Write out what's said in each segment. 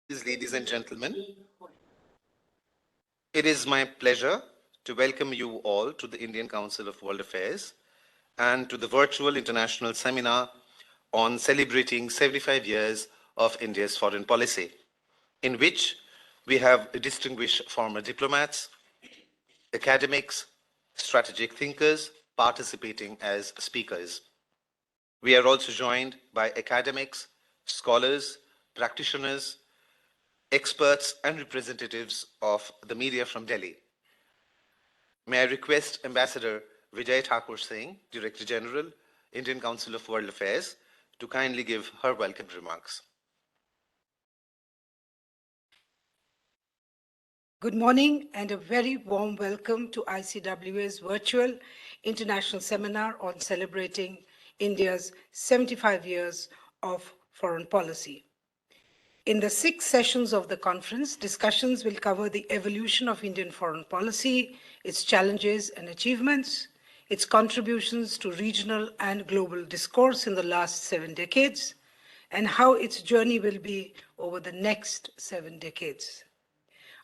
Ladies and gentlemen, it is my pleasure to welcome you all to the Indian Council of World Affairs and to the virtual international seminar on celebrating 75 years of India's foreign policy, in which we have distinguished former diplomats, academics, strategic thinkers participating as speakers. We are also joined by academics, scholars, practitioners, experts, and representatives of the media from Delhi. May I request Ambassador Vijay Thakur Singh, Director General, Indian Council of World Affairs, to kindly give her welcome remarks. Good morning and a very warm welcome to ICWA's virtual international seminar on celebrating India's 75 years of foreign policy. In the 6 sessions of the conference, discussions will cover the evolution of Indian foreign policy, its challenges and achievements, its contributions to regional and global discourse in the last 7 decades, and how its journey will be over the next 7 decades.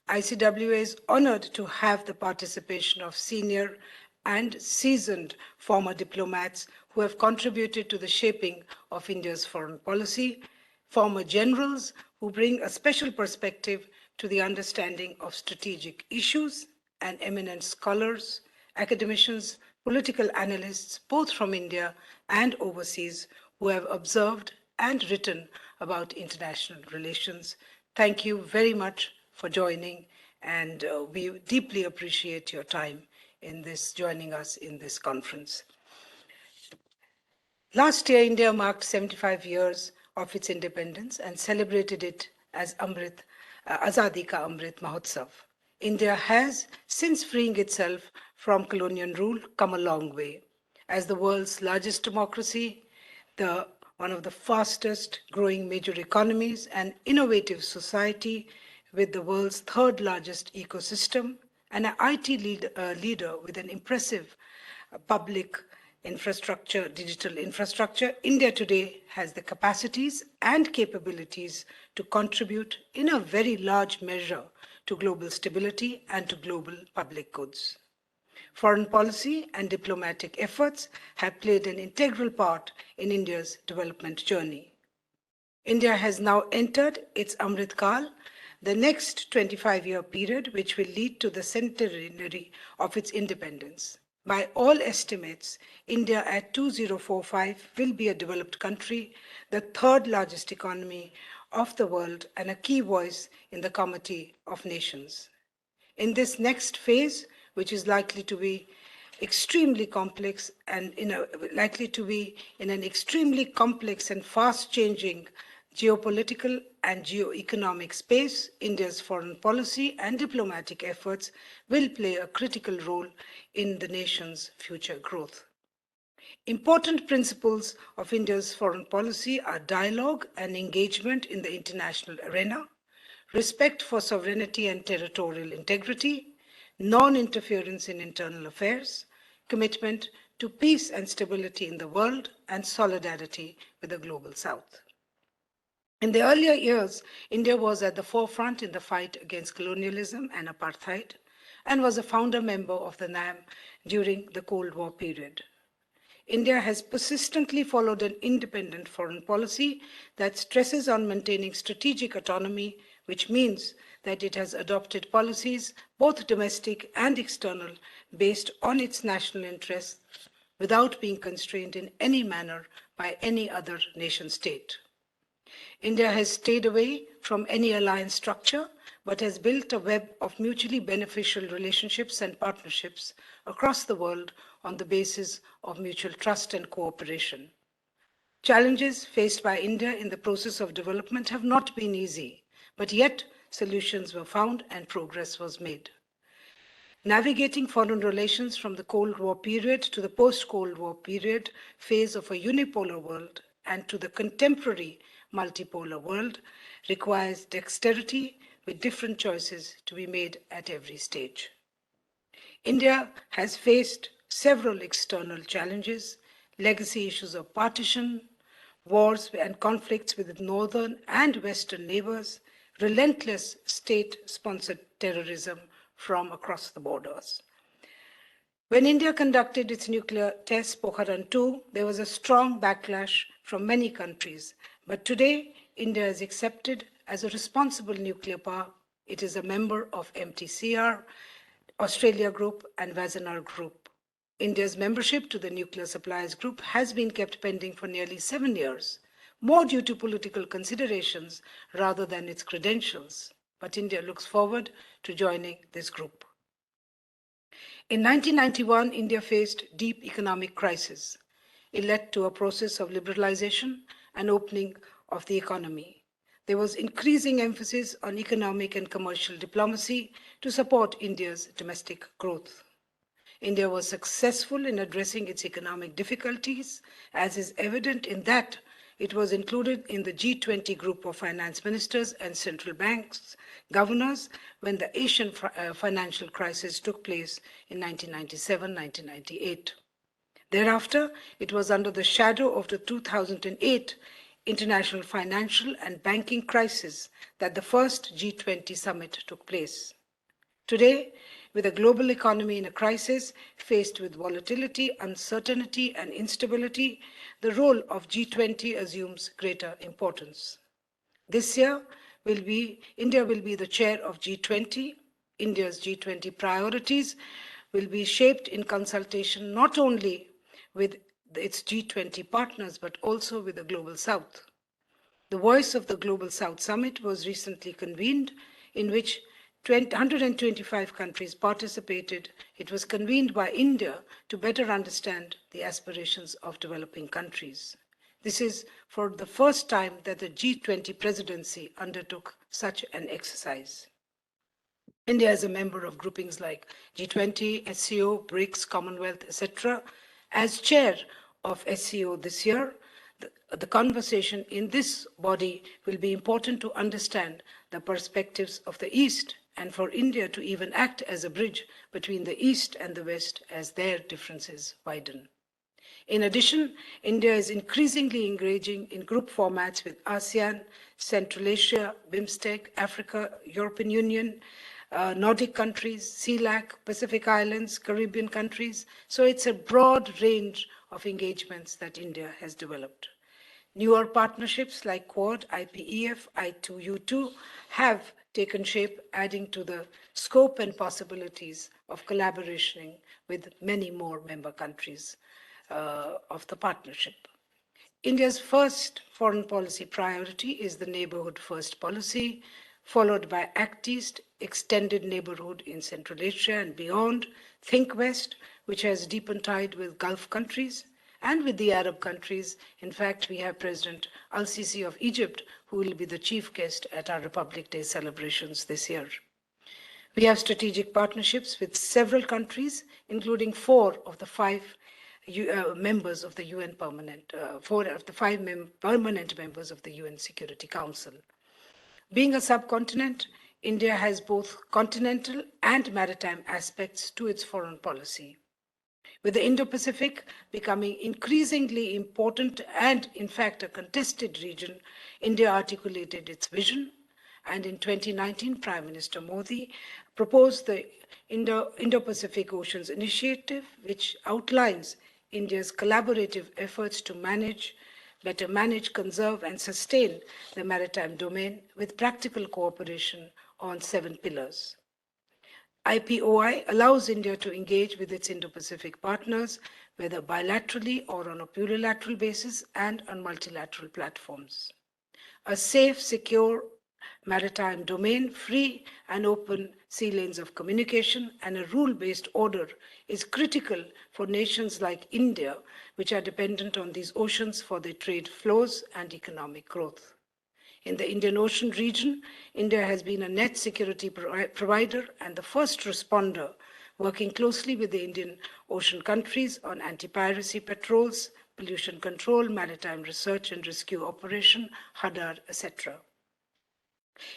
ICWA is honored to have the participation of senior and seasoned former diplomats who have contributed to the shaping of India's foreign policy, former generals who bring a special perspective to the understanding of strategic issues, and eminent scholars, academicians, political analysts, both from India and overseas, who have observed and written about international relations. Thank you very much for joining, and we deeply appreciate your time in this, joining us in this conference. Last year, India marked 75 years of its independence and celebrated it as Azadi Ka Amrit Mahotsav. India has, since freeing itself from colonial rule, come a long way. As the world's largest democracy, one of the fastest growing major economies, and innovative society with the world's 3rd largest ecosystem, and an IT leader with an impressive public infrastructure, digital infrastructure, India today has the capacities and capabilities to contribute in a very large measure to global stability and to global public goods. Foreign policy and diplomatic efforts have played an integral part in India's development journey. India has now entered its Amrit Kal, the next 25-year period, which will lead to the centenary of its independence. By all estimates, India at 2045 will be a developed country, the 3rd largest economy of the world, and a key voice in the Committee of Nations. In this next phase, which is likely to be extremely complex and likely to be in an extremely complex and fast-changing geopolitical and geo-economic space, India's foreign policy and diplomatic efforts will play a critical role in the nation's future growth. Important principles of India's foreign policy are dialogue and engagement in the international arena, respect for sovereignty and territorial integrity, non-interference in internal affairs, commitment to peace and stability in the world, and solidarity with the global South. In the earlier years, India was at the forefront in the fight against colonialism and apartheid, and was a founder member of the NAM during the Cold War period. India has persistently followed an independent foreign policy that stresses on maintaining strategic autonomy, which means that it has adopted policies, both domestic and external, based on its national interests without being constrained in any manner by any other nation state. India has stayed away from any alliance structure, but has built a web of mutually beneficial relationships and partnerships across the world on the basis of mutual trust and cooperation. Challenges faced by India in the process of development have not been easy, but yet solutions were found and progress was made. Navigating foreign relations from the Cold War period to the post-Cold War period phase of a unipolar world and to the contemporary multipolar world requires dexterity with different choices to be made at every stage. India has faced several external challenges, legacy issues of partition, wars and conflicts with northern and western neighbors, relentless state-sponsored terrorism from across the borders. When India conducted its nuclear test, Pokhran 2, there was a strong backlash from many countries. But today, India is accepted as a responsible nuclear power. It is a member of MTCR, Australia Group, and Vasenar Group. India's membership to the Nuclear Suppliers Group has been kept pending for nearly 7 years, more due to political considerations rather than its credentials. But India looks forward to joining this group. In 1991, India faced deep economic crisis. It led to a process of liberalization and opening of the economy. There was increasing emphasis on economic and commercial diplomacy to support India's domestic growth. India was successful in addressing its economic difficulties, as is evident in that it was included in the G20 group of finance ministers and central banks governors when the Asian financial crisis took place in 1997-1998. Thereafter, it was under the shadow of the 2008 international financial and banking crisis that the first G20 summit took place. Today, with a global economy in a crisis, faced with volatility, uncertainty, and instability, the role of G20 assumes greater importance. This year, India will be the chair of G20. India's G20 priorities will be shaped in consultation not only with its G20 partners, but also with the Global South. The Voice of the Global South Summit was recently convened, in which 125 countries participated. It was convened by India to better understand the aspirations of developing countries. This is for the first time that the G20 presidency undertook such an exercise. India is a member of groupings like G20, SCO, BRICS, Commonwealth, etc. As chair of SCO this year, the conversation in this body will be important to understand the perspectives of the East and for India to even act as a bridge between the East and the West as their differences widen. In addition, India is increasingly engaging in group formats with ASEAN, Central Asia, BIMSTEC, Africa, European Union, Nordic countries, CELAC, Pacific Islands, Caribbean countries. So it's a broad range of engagements that India has developed. Newer partnerships like Quad, IPEF, I2U2 have taken shape, adding to the scope and possibilities of collaboration with many more member countries of the partnership. India's first foreign policy priority is the neighborhood first policy, followed by Act East, extended neighborhood in Central Asia and beyond, Think West, which has deepened tie with Gulf countries, and with the Arab countries. In fact, we have President Al-Sisi of Egypt, who will be the chief guest at our Republic Day celebrations this year. We have strategic partnerships with several countries, including 4 of the 5 members of the UN permanent, 4 of the 5 permanent members of the UN Security Council. Being a subcontinent, India has both continental and maritime aspects to its foreign policy. With the Indo-Pacific becoming increasingly important and, in fact, a contested region, India articulated its vision. And in 2019, Prime Minister Modi proposed the Indo-Pacific Oceans Initiative, which outlines India's collaborative efforts to better manage, conserve, and sustain the maritime domain with practical cooperation on 7 pillars. IPOI allows India to engage with its Indo-Pacific partners, whether bilaterally or on a plurilateral basis and on multilateral platforms. A safe, secure maritime domain, free and open sea lanes of communication, and a rule-based order is critical for nations like India, which are dependent on these oceans for their trade flows and economic growth. In the Indian Ocean region, India has been a net security provider and the first responder, working closely with the Indian Ocean countries on anti-piracy patrols, pollution control, maritime research and rescue operation, Hadar, etc.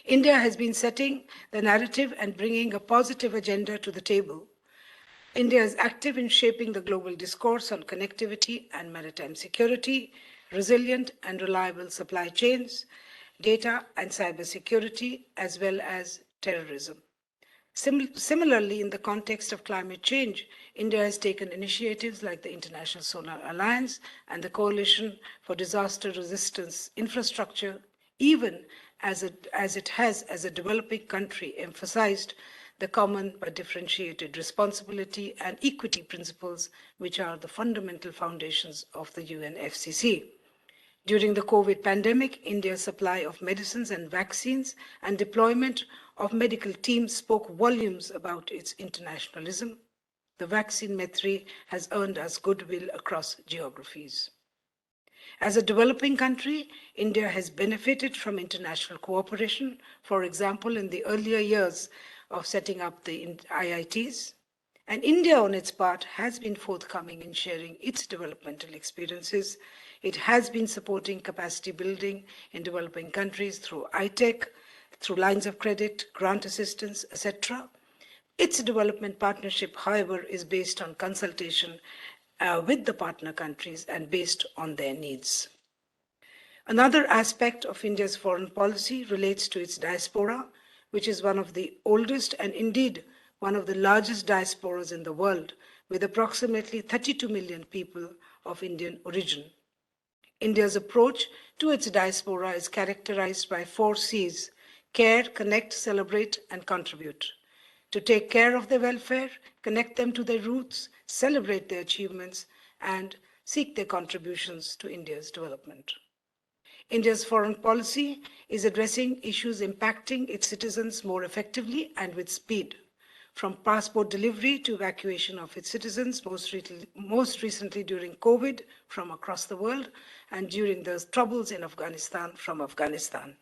India has been setting the narrative and bringing a positive agenda to the table. India is active in shaping the global discourse on connectivity and maritime security, resilient and reliable supply chains, data and cybersecurity, as well as terrorism. Similarly, in the context of climate change, India has taken initiatives like the International Solar Alliance and the Coalition for Disaster Resistance Infrastructure, even as it has, as a developing country, emphasized the common but differentiated responsibility and equity principles, which are the fundamental foundations of the UNFCCC. During the COVID pandemic, India's supply of medicines and vaccines and deployment of medical teams spoke volumes about its internationalism. The vaccine method has earned us goodwill across geographies. As a developing country, India has benefited from international cooperation, for example, in the earlier years of setting up the IITs. And India, on its part, has been forthcoming in sharing its developmental experiences. It has been supporting capacity building in developing countries through ITEC, through lines of credit, grant assistance, etc. Its development partnership, however, is based on consultation with the partner countries and based on their needs. Another aspect of India's foreign policy relates to its diaspora, which is one of the oldest and indeed one of the largest diasporas in the world, with approximately 32 million people of Indian origin. India's approach to its diaspora is characterized by 4 C's: care, connect, celebrate, and contribute. To take care of their welfare, connect them to their roots, celebrate their achievements, and seek their contributions to India's development. India's foreign policy is addressing issues impacting its citizens more effectively and with speed, from passport delivery to evacuation of its citizens, most recently during COVID from across the world, and during the troubles in Afghanistan from Afghanistan.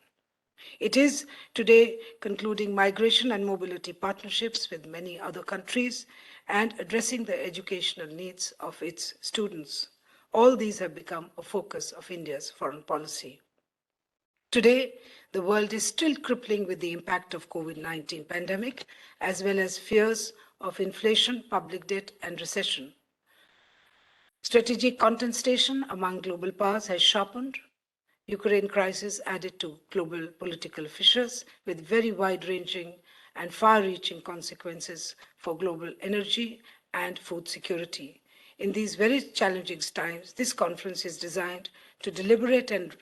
It is today concluding migration and mobility partnerships with many other countries and addressing the educational needs of its students. All these have become a focus of India's foreign policy. Today, the world is still crippling with the impact of COVID-19 pandemic, as well as fears of inflation, public debt, and recession. Strategic contestation among global powers has sharpened. Ukraine crisis added to global political fissures with very wide-ranging and far-reaching consequences for global energy and food security. In these very challenging times, this conference is designed to deliberate and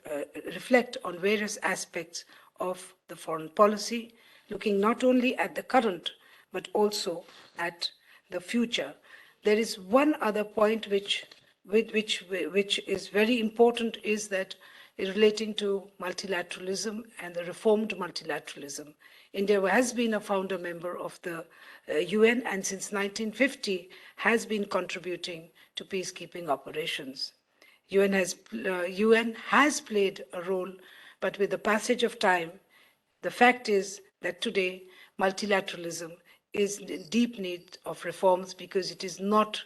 reflect on various aspects of the foreign policy, looking not only at the current, but also at the future. There is one other point which is very important, is that relating to multilateralism and the reformed multilateralism. India has been a founder member of the UN and since 1950 has been contributing to peacekeeping operations. UN has played a role, but with the passage of time, the fact is that today multilateralism is in deep need of reforms because it is not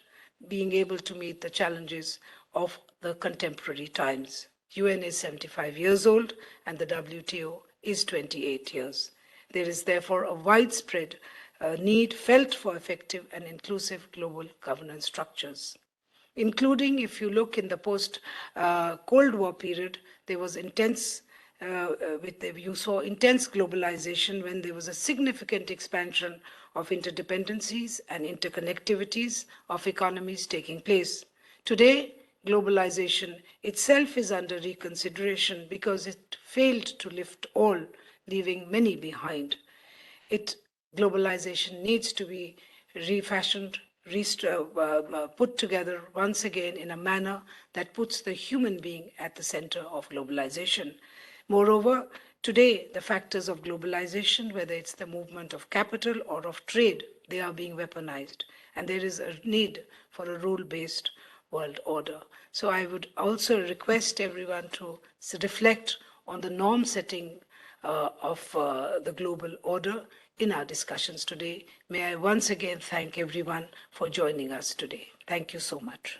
being able to meet the challenges of the contemporary times. UN is 75 years old and the WTO is 28 years. There is therefore a widespread need felt for effective and inclusive global governance structures, including, if you look in the post-Cold War period, there was you saw intense globalization when there was a significant expansion of interdependencies and interconnectivities of economies taking place. Today, globalization itself is under reconsideration because it failed to lift all, leaving many behind. Globalization needs to be refashioned, put together once again in a manner that puts the human being at the center of globalization. Moreover, today the factors of globalization, whether it's the movement of capital or of trade, they are being weaponized, and there is a need for a rule-based world order. So I would also request everyone to reflect on the norm setting of the global order in our discussions today. May I once again thank everyone for joining us today. Thank you so much.